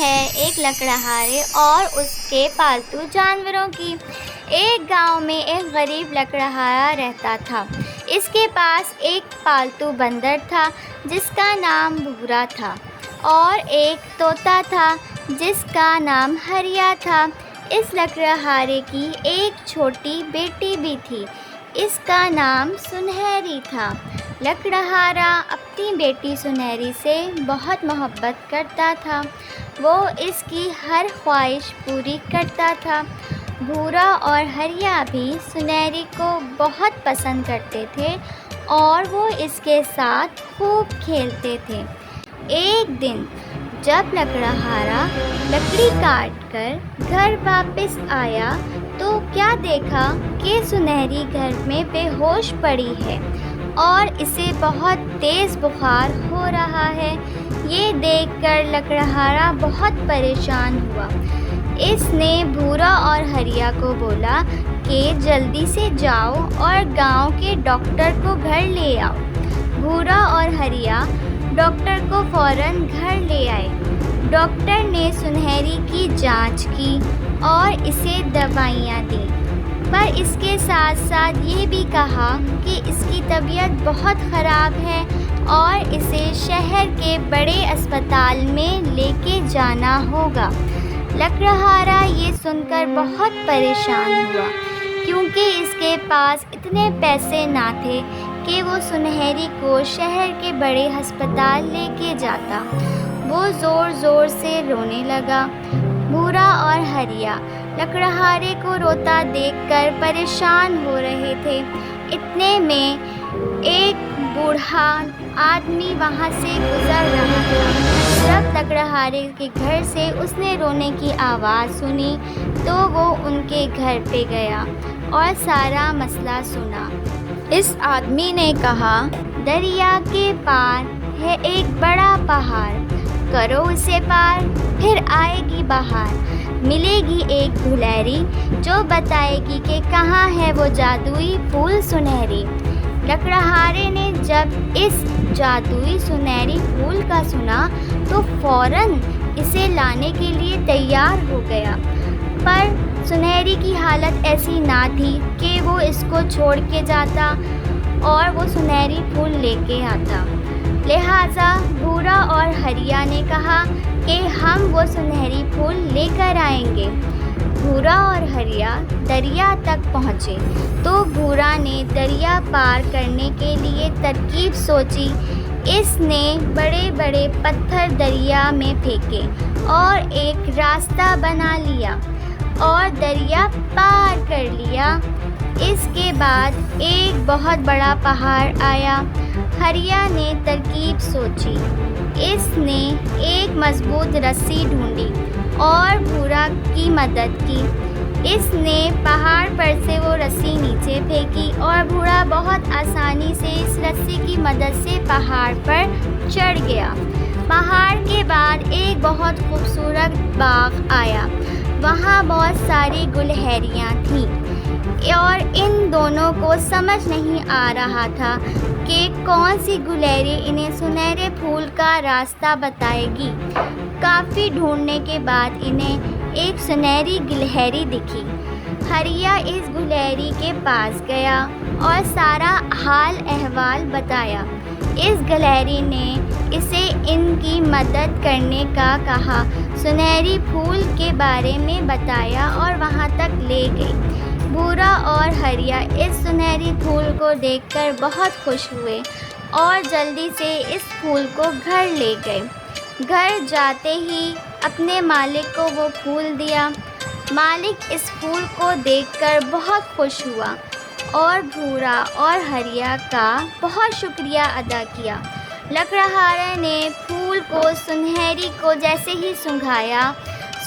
ہے ایک لکڑہارے اور اس کے پالتو جانوروں کی۔ ایک گاؤں میں ایک غریب لکڑہارا رہتا تھا۔ اس کے پاس ایک پالتو بندر تھا جس کا نام بھورا تھا، اور ایک طوطا تھا جس کا نام ہریا تھا۔ اس لکڑہارے کی ایک چھوٹی بیٹی بھی تھی، اس کا نام سنہری تھا۔ لکڑہارا اپنی بیٹی سنہری سے بہت محبت کرتا تھا، وہ اس کی ہر خواہش پوری کرتا تھا۔ بھورا اور ہریا بھی سنہری کو بہت پسند کرتے تھے اور وہ اس کے ساتھ خوب کھیلتے تھے۔ ایک دن جب لکڑہارا لکڑی کاٹ کر گھر واپس آیا تو کیا دیکھا کہ سنہری گھر میں بے ہوش پڑی ہے اور اسے بہت تیز بخار ہو رہا ہے۔ یہ دیکھ کر لکڑہارا بہت پریشان ہوا۔ اس نے بھورا اور ہریا کو بولا کہ جلدی سے جاؤ اور گاؤں کے ڈاکٹر کو گھر لے آؤ۔ بھورا اور ہریا ڈاکٹر کو فوراً گھر لے آئے۔ ڈاکٹر نے سنہری کی جانچ کی اور اسے دوائیاں دیں، پر اس کے ساتھ ساتھ یہ بھی کہا کہ اس کی طبیعت بہت خراب ہے اور اسے شہر کے بڑے اسپتال میں لے کے جانا ہوگا۔ لکڑہارا یہ سن کر بہت پریشان ہوا کیونکہ اس کے پاس اتنے پیسے نہ تھے کہ وہ سنہری کو شہر کے بڑے ہسپتال لے کے جاتا۔ وہ زور زور سے رونے لگا۔ بھورا اور ہریا لکڑہارے کو روتا دیکھ کر پریشان ہو رہے تھے۔ اتنے میں ایک بوڑھا آدمی وہاں سے گزر رہا تھا۔ جب لکڑہارے کے گھر سے اس نے رونے کی آواز سنی تو وہ ان کے گھر پہ گیا اور سارا مسئلہ سنا۔ اس آدمی نے کہا، دریا کے پار ہے ایک بڑا پہاڑ، کرو اسے پار، پھر آئے گی بہار، ملے گی ایک دھلیری جو بتائے گی کہ کہاں ہے وہ جادوئی پھول سنہری۔ لکڑہارے نے جب اس جادوئی سنہری پھول کا سنا تو فوراً اسے لانے کے لیے تیار ہو گیا، پر سنہری کی حالت ایسی نہ تھی کہ وہ اس کو چھوڑ کے جاتا اور وہ سنہری پھول لے کے آتا۔ لہٰذا بھورا اور ہریا نے کہا کہ ہم وہ سنہری پھول لے کر آئیں گے۔ بھورا اور ہریا دریا تک پہنچے تو بھورا نے دریا پار کرنے کے لیے ترکیب سوچی۔ اس نے بڑے بڑے پتھر دریا میں پھینکے اور ایک راستہ بنا لیا اور دریا پار کر لیا۔ اس کے بعد ایک بہت بڑا پہاڑ آیا۔ ہریا نے ترکیب سوچی، اس نے ایک مضبوط رسی ڈھونڈی اور بھورا کی مدد کی۔ اس نے پہاڑ پر سے وہ رسی نیچے پھینکی اور بھورا بہت آسانی سے اس رسی کی مدد سے پہاڑ پر چڑھ گیا۔ پہاڑ کے بعد ایک بہت خوبصورت باغ آیا، وہاں بہت ساری گلہریاں تھیں اور ان دونوں کو سمجھ نہیں آ رہا تھا کہ کون سی گلہری انہیں سنہرے پھول کا راستہ بتائے گی۔ کافی ڈھونڈنے کے بعد انہیں ایک سنہری گلہری دکھی۔ ہریا اس گلہری کے پاس گیا اور سارا حال احوال بتایا۔ اس گلہری نے اسے ان کی مدد کرنے کا کہا، سنہری پھول کے بارے میں بتایا اور وہاں تک لے گئی۔ بھورا اور ہریا اس سنہری پھول کو دیکھ کر بہت خوش ہوئے اور جلدی سے اس پھول کو گھر لے گئے۔ گھر جاتے ہی اپنے مالک کو وہ پھول دیا۔ مالک اس پھول کو دیکھ کر بہت خوش ہوا اور بھورا اور ہریا کا بہت شکریہ ادا کیا۔ لکڑہارے نے پھول کو سنہری کو جیسے ہی سنگھایا،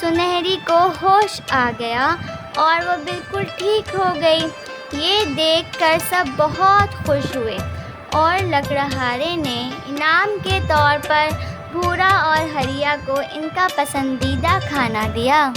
سنہری کو ہوش آ گیا اور وہ بالکل ٹھیک ہو گئی۔ یہ دیکھ کر سب بہت خوش ہوئے اور لکڑہارے نے انعام کے طور پر بھورا اور ہریا کو ان کا پسندیدہ کھانا دیا۔